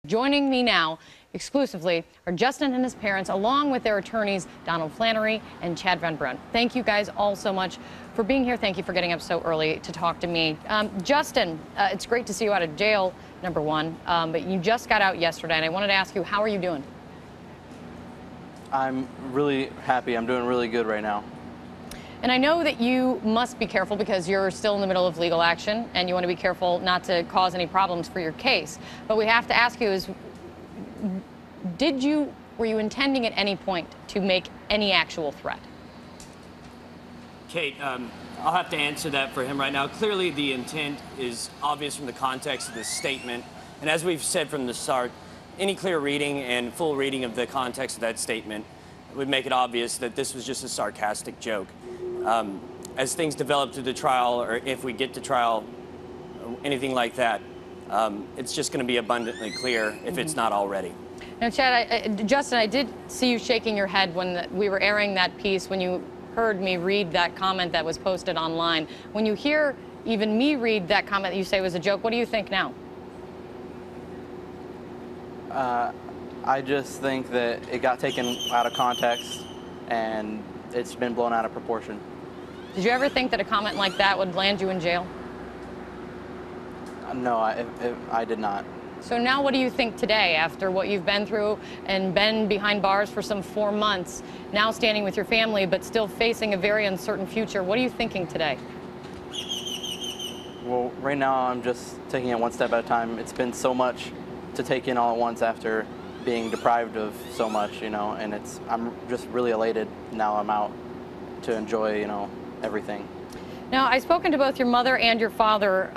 Joining me now exclusively are Justin and his parents, along with their attorneys, Donald Flanary and Chad Van Brunt. Thank you guys all so much for being here. Thank you for getting up so early to talk to me. Justin, it's great to see you out of jail, number one, but you just got out yesterday, and I wanted to ask you, how are you doing? I'm really happy. I'm doing really good right now. And I know that you must be careful because you're still in the middle of legal action and you want to be careful not to cause any problems for your case. But we have to ask you is, were you intending at any point to make any actual threat? Kate, I'll have to answer that for him right now. Clearly, the intent is obvious from the context of this statement. And as we've said from the start, any clear reading and full reading of the context of that statement would make it obvious that this was just a sarcastic joke. As things develop through the trial, or if we get to trial, or anything like that, it's just going to be abundantly clear if it's not already. Now, Chad, Justin, I did see you shaking your head when we were airing that piece, when you heard me read that comment that was posted online. When you hear even me read that comment that you say was a joke, what do you think now? I just think that it got taken out of context and it's been blown out of proportion. Did you ever think that a comment like that would land you in jail? No, I did not. So now what do you think today, after what you've been through and been behind bars for some 4 months, now standing with your family but still facing a very uncertain future? What are you thinking today? Well, right now I'm just taking it one step at a time. It's been so much to take in all at once after being deprived of so much, you know, and I'm just really elated now I'm out to enjoy, you know, everything. Now, I've spoken to both your mother and your father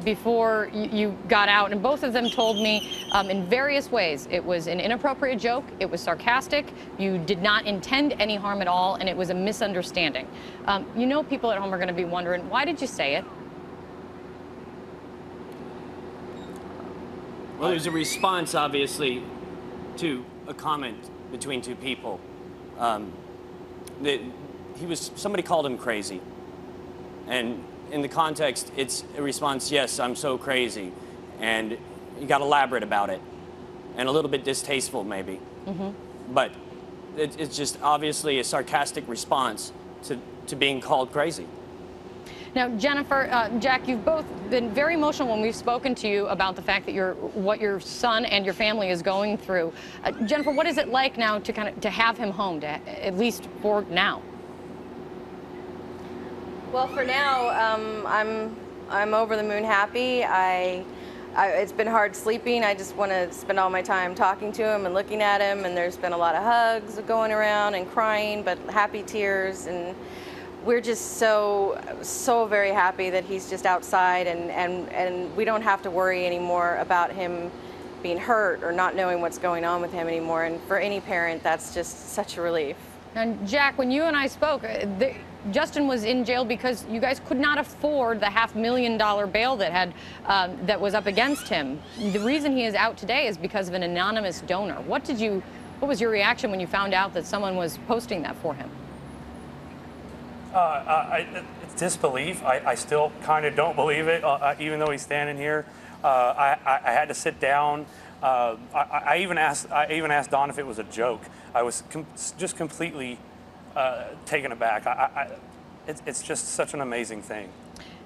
before you got out, and both of them told me in various ways it was an inappropriate joke, it was sarcastic, you did not intend any harm at all, and it was a misunderstanding. You know, people at home are going to be wondering, why did you say it? Well, there's a response, obviously, to a comment between two people. Somebody called him crazy. And in the context, it's a response, yes, I'm so crazy. And you got elaborate about it. And a little bit distasteful, maybe. Mm-hmm. But it's just obviously a sarcastic response to being called crazy. Now, Jennifer, Jack, you've both been very emotional when we've spoken to you about the fact that what your son and your family is going through. Jennifer, what is it like now to have him home, at least for now? Well, for now, I'm over the moon happy. It's been hard sleeping. I just want to spend all my time talking to him and looking at him. And there's been a lot of hugs going around and crying, but happy tears. And we're just so very happy that he's just outside, and we don't have to worry anymore about him being hurt or not knowing what's going on with him anymore. And for any parent, that's just such a relief. And Jack, when you and I spoke, Justin was in jail because you guys could not afford the $500,000 bail that was up against him. The reason he is out today is because of an anonymous donor. What was your reaction when you found out that someone was posting that for him? It's disbelief. I still kind of don't believe it, even though he's standing here. I had to sit down. I even asked Don if it was a joke. I was just completely taken aback. It's just such an amazing thing.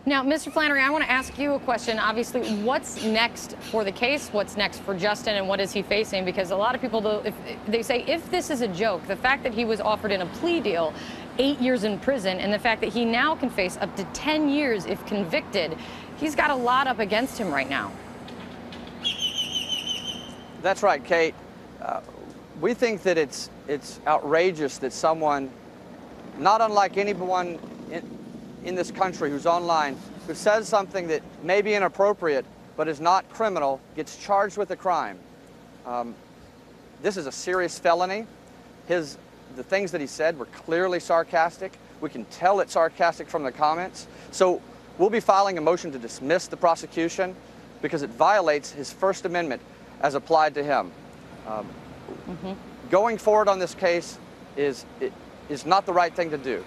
Now, Mr. Flanary, I want to ask you a question. Obviously, what's next for the case? What's next for Justin, and what is he facing? Because a lot of people, they say if this is a joke, the fact that he was offered in a plea deal 8 years in prison, and the fact that he now can face up to 10 years if convicted, he's got a lot up against him right now. That's right, Kate. We think that it's outrageous that someone, not unlike anyone in this country who's online, who says something that may be inappropriate but is not criminal, gets charged with a crime. This is a serious felony. The things that he said were clearly sarcastic. We can tell it's sarcastic from the comments. So we'll be filing a motion to dismiss the prosecution because it violates his First Amendment as applied to him. Going forward on this case is not the right thing to do.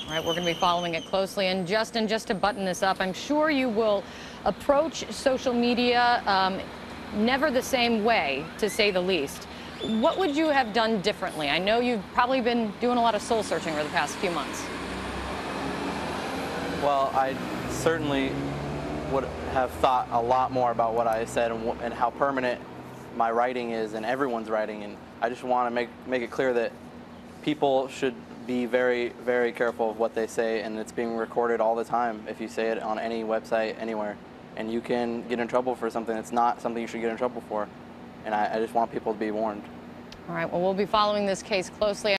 All right, we're going to be following it closely. And Justin, just to button this up, I'm sure you will approach social media never the same way, to say the least. What would you have done differently? I know you've probably been doing a lot of soul searching over the past few months. Well, I certainly would have thought a lot more about what I said and how permanent my writing is and everyone's writing. And I just want to make it clear that people should be very, very careful of what they say, and it's being recorded all the time if you say it on any website, anywhere. And you can get in trouble for something that's not something you should get in trouble for. And I just want people to be warned. All right, well, we'll be following this case closely.